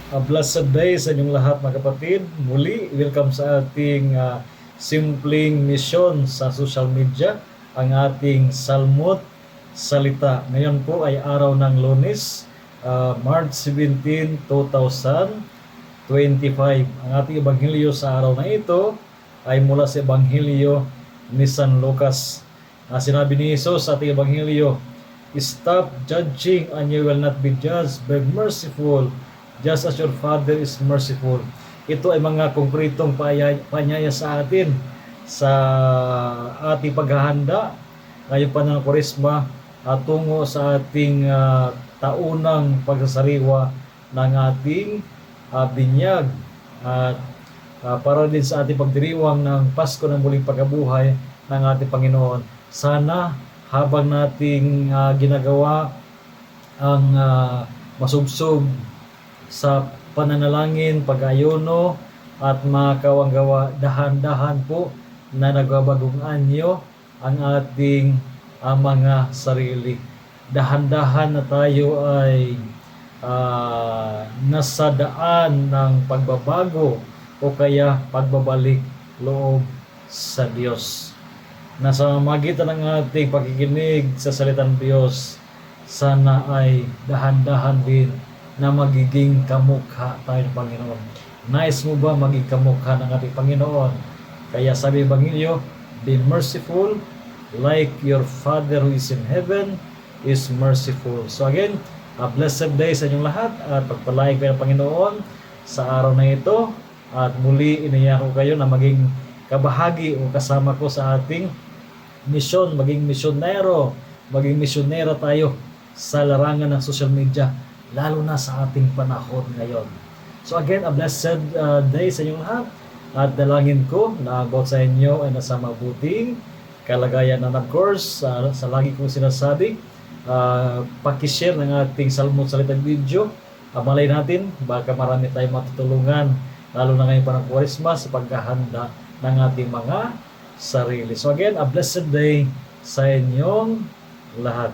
A blessed day sa inyong lahat mga kapatid. Muli, welcome sa ating simpleng mission sa social media, ang ating Salmot Salita. Ngayon po ay araw ng Lunes, March 17, 2025. Ang ating ebanghelyo sa araw na ito ay mula sa ebanghelyo ni San Lucas. Sinabi ni Jesus sa ating ebanghelyo, "Stop judging and you will not be judged. Be merciful, just as your Father is merciful." Ito ay mga konkretong panyaya sa atin sa ating paghahanda ngayong panahon ng Kwaresma tungo sa ating taunang pagsasariwa ng ating binyag at para din sa ating pagdiriwang ng Pasko ng muling pagkabuhay ng ating Panginoon. Sana habang nating ginagawa ang masubsob sa pananalangin, pag-ayuno at mga kawanggawa, dahan-dahan po na nagbabagong anyo ang ating mga sarili. Dahan-dahan na tayo ay nasa daan ng pagbabago o kaya pagbabalik loob sa Diyos. Nasa magitan ng ating pakikinig sa salita ng Diyos, sana ay dahan-dahan din na magiging kamukha tayo ng Panginoon. Nais mo ba maging kamukha ng ating Panginoon? Kaya sabi ng Ebanghelyo, be merciful like your Father who is in heaven is merciful. So again, a blessed day sa inyong lahat at pagpalain kayo ng Panginoon sa araw na ito. At muli iniyako kayo na maging kabahagi o kasama ko sa ating misyon, maging misyonero, maging misyonera tayo sa larangan ng social media, lalo na sa ating panahon ngayon. So again, a blessed day sa inyong lahat at dalangin ko na about sa inyo ay nasa mabuting kalagayan. And of course, sa lagi kong sinasabi, pakishare ng ating Salmot Salita video. Malay natin, baka marami tayong matutulungan, lalo na ngayon pa ng Kwaresma sa paghahanda ng ating mga sarili. So again, a blessed day sa inyong lahat.